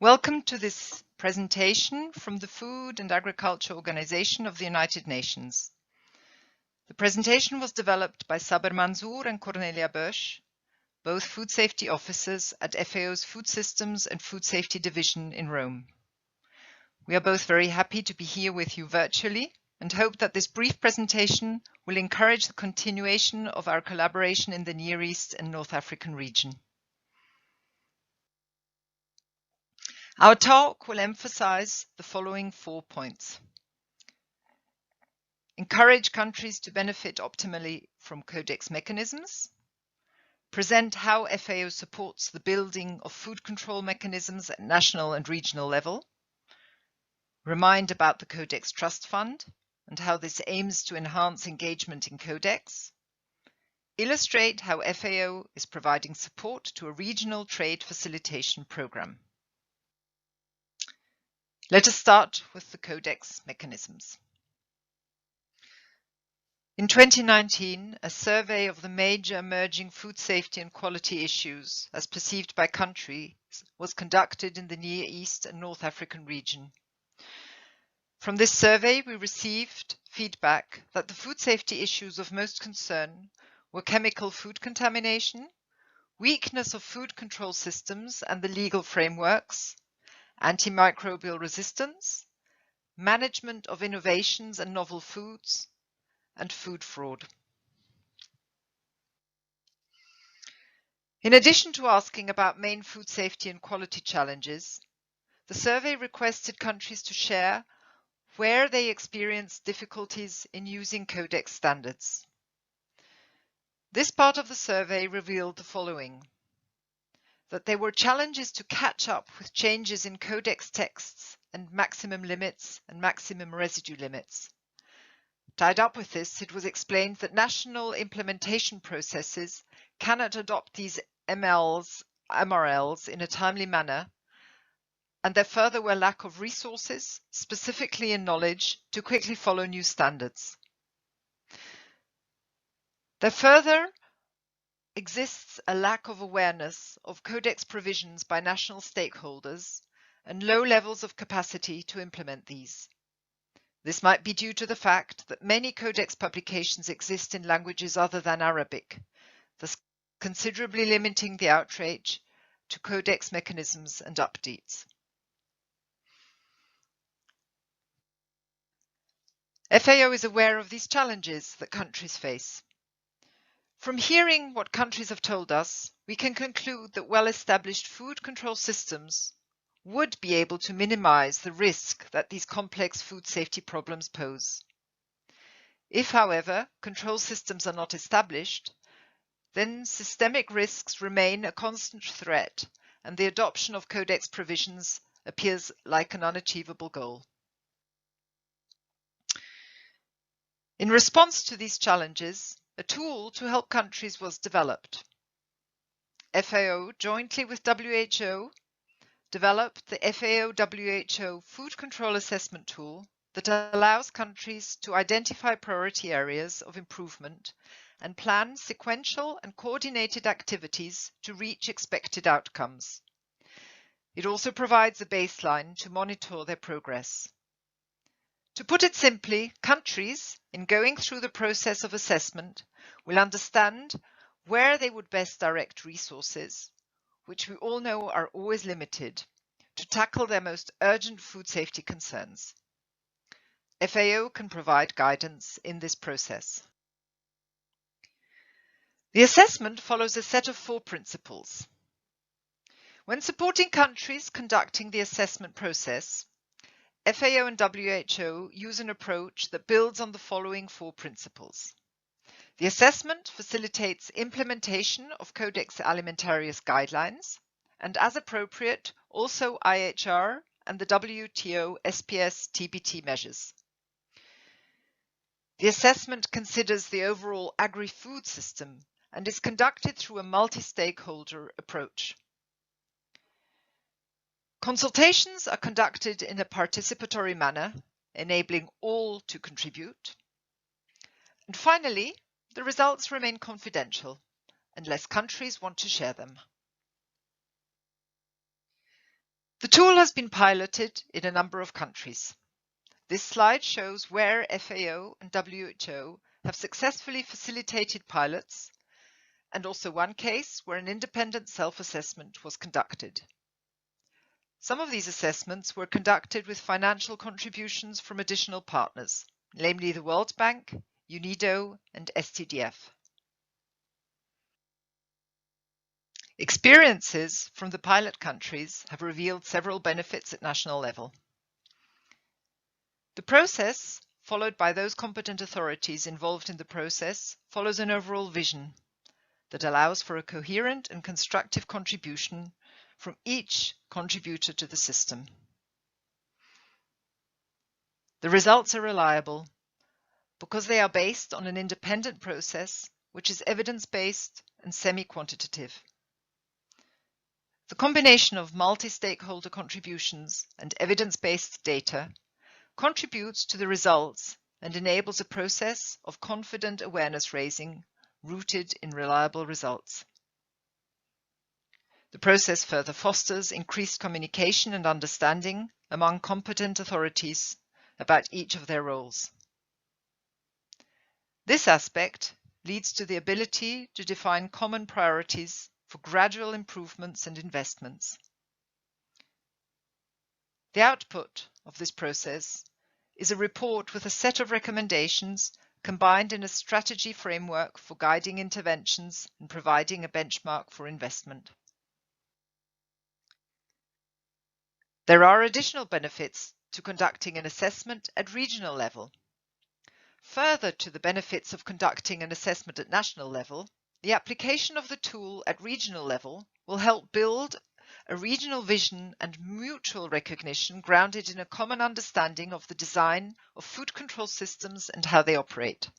Welcome to this presentation from the Food and Agriculture Organization of the United Nations. The presentation was developed by Saber Mansour and Conelia Boesch, both food safety officers at FAO's Food Systems and Food Safety Division in Rome. We are both very happy to be here with you virtually and hope that this brief presentation will encourage the continuation of our collaboration in the Near East and North African region. Our talk will emphasize the following 4 points. Encourage countries to benefit optimally from Codex mechanisms. Present how FAO supports the building of food control mechanisms at national and regional level. Remind about the Codex Trust Fund and how this aims to enhance engagement in Codex. Illustrate how FAO is providing support to a regional trade facilitation program. Let us start with the Codex mechanisms. In 2019, a survey of the major emerging food safety and quality issues as perceived by countries was conducted in the Near East and North African region. From this survey, we received feedback that the food safety issues of most concern were chemical food contamination, weakness of food control systems and the legal frameworks, antimicrobial resistance, management of innovations and novel foods, and food fraud. In addition to asking about main food safety and quality challenges, the survey requested countries to share where they experienced difficulties in using Codex standards. This part of the survey revealed the following: that there were challenges to catch up with changes in Codex texts and maximum limits and maximum residue limits. Tied up with this, it was explained that national implementation processes cannot adopt these MRLs in a timely manner, and there further were lack of resources, specifically in knowledge, to quickly follow new standards. There further exists a lack of awareness of Codex provisions by national stakeholders and low levels of capacity to implement these. This might be due to the fact that many Codex publications exist in languages other than Arabic, thus considerably limiting the outreach to Codex mechanisms and updates. FAO is aware of these challenges that countries face. From hearing what countries have told us, we can conclude that well-established food control systems would be able to minimize the risk that these complex food safety problems pose. If, however, control systems are not established, then systemic risks remain a constant threat, and the adoption of Codex provisions appears like an unachievable goal. In response to these challenges, a tool to help countries was developed. FAO, jointly with WHO, developed the FAO-WHO Food Control Assessment Tool that allows countries to identify priority areas of improvement and plan sequential and coordinated activities to reach expected outcomes. It also provides a baseline to monitor their progress. To put it simply, countries, in going through the process of assessment, will understand where they would best direct resources, which we all know are always limited, to tackle their most urgent food safety concerns. FAO can provide guidance in this process. The assessment follows a set of 4 principles. When supporting countries conducting the assessment process, FAO and WHO use an approach that builds on the following 4 principles. The assessment facilitates implementation of Codex Alimentarius guidelines and, as appropriate, also IHR and the WTO SPS TBT measures. The assessment considers the overall agri-food system and is conducted through a multi-stakeholder approach. Consultations are conducted in a participatory manner, enabling all to contribute. And finally, the results remain confidential unless countries want to share them. The tool has been piloted in a number of countries. This slide shows where FAO and WHO have successfully facilitated pilots, and also one case where an independent self-assessment was conducted. Some of these assessments were conducted with financial contributions from additional partners, namely the World Bank, UNIDO, and STDF. Experiences from the pilot countries have revealed several benefits at national level. The process, followed by those competent authorities involved in the process, follows an overall vision that allows for a coherent and constructive contribution from each contributor to the system. The results are reliable because they are based on an independent process which is evidence-based and semi-quantitative. The combination of multi-stakeholder contributions and evidence-based data contributes to the results and enables a process of confident awareness raising rooted in reliable results. The process further fosters increased communication and understanding among competent authorities about each of their roles. This aspect leads to the ability to define common priorities for gradual improvements and investments. The output of this process is a report with a set of recommendations combined in a strategy framework for guiding interventions and providing a benchmark for investment. There are additional benefits to conducting an assessment at regional level. Further to the benefits of conducting an assessment at national level, the application of the tool at regional level will help build a regional vision and mutual recognition grounded in a common understanding of the design of food control systems and how they operate.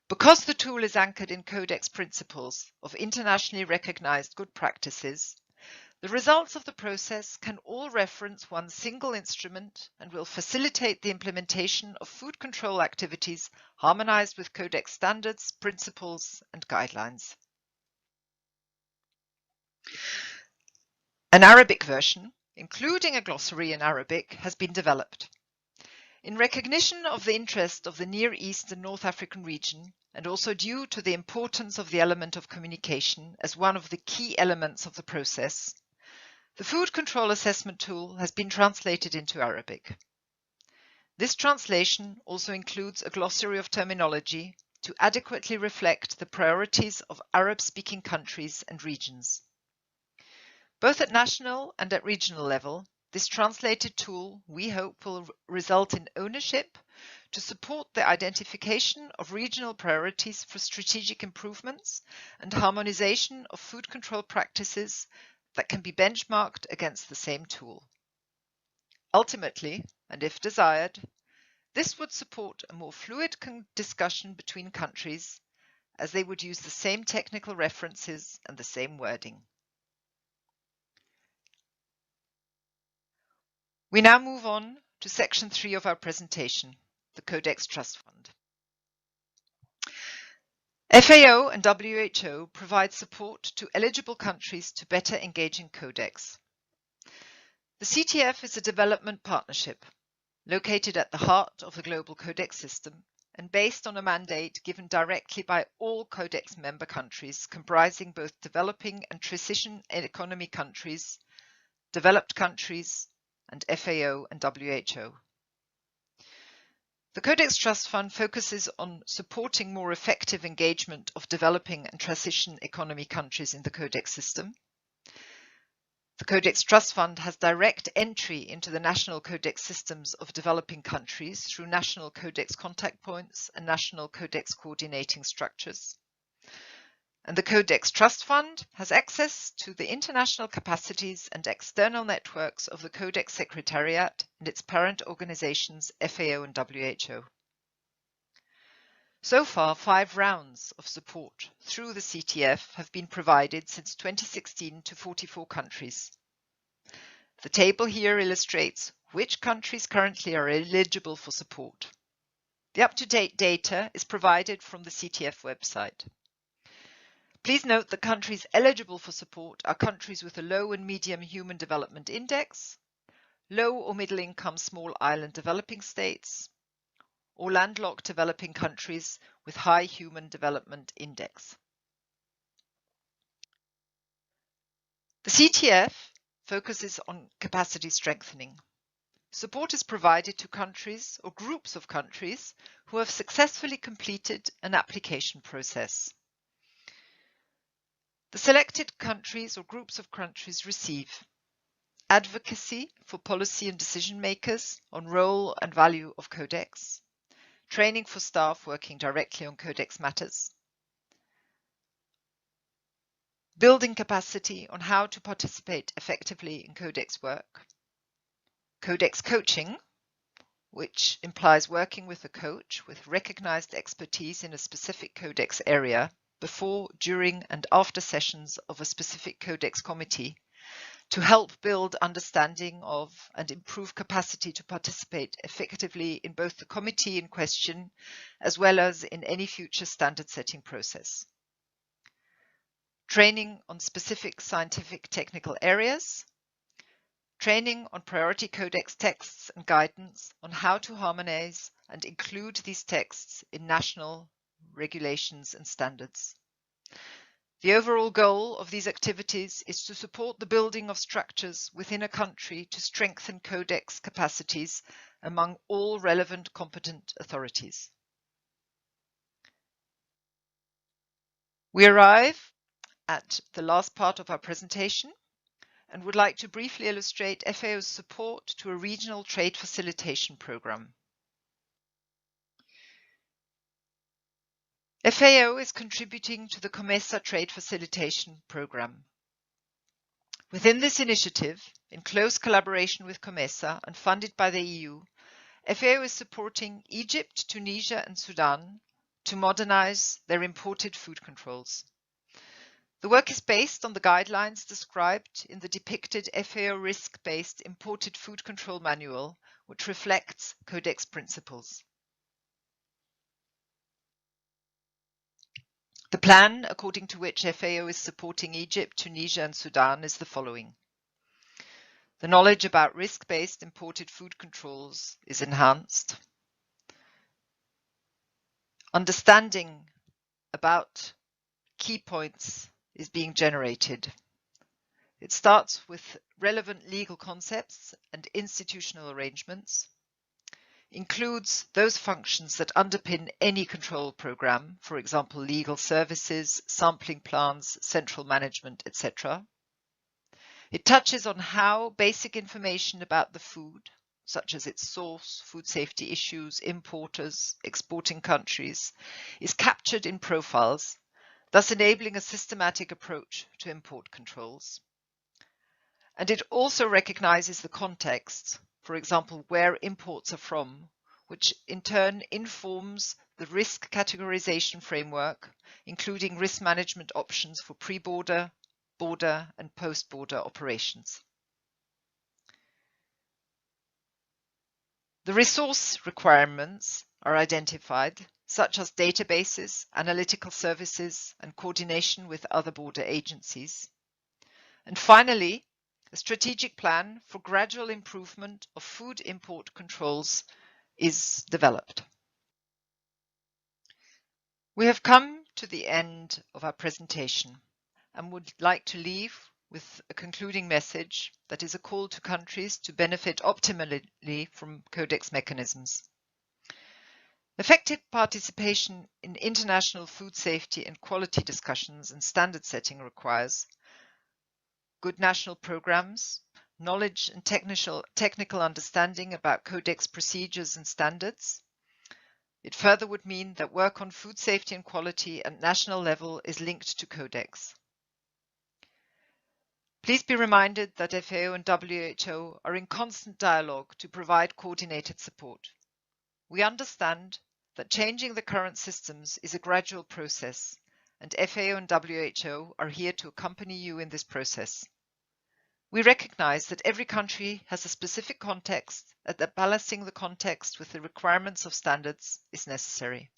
Because the tool is anchored in Codex principles of internationally recognized good practices, the results of the process can all reference one single instrument and will facilitate the implementation of food control activities harmonized with Codex standards, principles, and guidelines. An Arabic version, including a glossary in Arabic, has been developed. In recognition of the interest of the Near East and North African region, and also due to the importance of the element of communication as one of the key elements of the process, the food control assessment tool has been translated into Arabic. This translation also includes a glossary of terminology to adequately reflect the priorities of Arab-speaking countries and regions. Both at national and at regional level, this translated tool, we hope, will result in ownership to support the identification of regional priorities for strategic improvements and harmonization of food control practices that can be benchmarked against the same tool. Ultimately, and if desired, this would support a more fluid discussion between countries as they would use the same technical references and the same wording. We now move on to section 3 of our presentation, the Codex Trust Fund. FAO and WHO provide support to eligible countries to better engage in Codex. The CTF is a development partnership located at the heart of the global Codex system and based on a mandate given directly by all Codex member countries comprising both developing and transition economy countries, developed countries, and FAO and WHO. The Codex Trust Fund focuses on supporting more effective engagement of developing and transition economy countries in the Codex system. The Codex Trust Fund has direct entry into the national Codex systems of developing countries through national Codex contact points and national Codex coordinating structures. And the Codex Trust Fund has access to the international capacities and external networks of the Codex Secretariat and its parent organizations FAO and WHO. So far, 5 rounds of support through the CTF have been provided since 2016 to 44 countries. The table here illustrates which countries currently are eligible for support. The up-to-date data is provided from the CTF website. Please note that countries eligible for support are countries with a low and medium Human Development Index, low or middle income small island developing states, or landlocked developing countries with high Human Development Index. The CTF focuses on capacity strengthening. Support is provided to countries or groups of countries who have successfully completed an application process. The selected countries or groups of countries receive advocacy for policy and decision makers on role and value of Codex, training for staff working directly on Codex matters, building capacity on how to participate effectively in Codex work, Codex coaching, which implies working with a coach with recognized expertise in a specific Codex area before, during, and after sessions of a specific Codex committee to help build understanding of and improve capacity to participate effectively in both the committee in question as well as in any future standard setting process. Training on specific scientific technical areas, training on priority Codex texts and guidance on how to harmonize and include these texts in national regulations and standards. The overall goal of these activities is to support the building of structures within a country to strengthen Codex capacities among all relevant competent authorities. We arrive at the last part of our presentation and would like to briefly illustrate FAO's support to a regional trade facilitation program. FAO is contributing to the COMESA Trade Facilitation Program. Within this initiative, in close collaboration with COMESA and funded by the EU, FAO is supporting Egypt, Tunisia and Sudan to modernize their imported food controls. The work is based on the guidelines described in the depicted FAO risk-based imported food control manual, which reflects Codex principles. The plan, according to which FAO is supporting Egypt, Tunisia and Sudan, is the following. The knowledge about risk-based imported food controls is enhanced. Understanding about key points is being generated. It starts with relevant legal concepts and institutional arrangements, includes those functions that underpin any control program, for example, legal services, sampling plans, central management, etc. It touches on how basic information about the food, such as its source, food safety issues, importers, exporting countries, is captured in profiles, thus enabling a systematic approach to import controls. And it also recognizes the context, for example, where imports are from, which in turn informs the risk categorization framework, including risk management options for pre-border, border, and post-border operations. The resource requirements are identified, such as databases, analytical services, and coordination with other border agencies. And finally, a strategic plan for gradual improvement of food import controls is developed. We have come to the end of our presentation and would like to leave with a concluding message that is a call to countries to benefit optimally from Codex mechanisms. Effective participation in international food safety and quality discussions and standard setting requires good national programs, knowledge and technical understanding about Codex procedures and standards. It further would mean that work on food safety and quality at national level is linked to Codex. Please be reminded that FAO and WHO are in constant dialogue to provide coordinated support. We understand that changing the current systems is a gradual process, and FAO and WHO are here to accompany you in this process. We recognize that every country has a specific context and that balancing the context with the requirements of standards is necessary.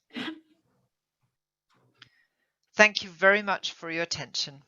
Thank you very much for your attention.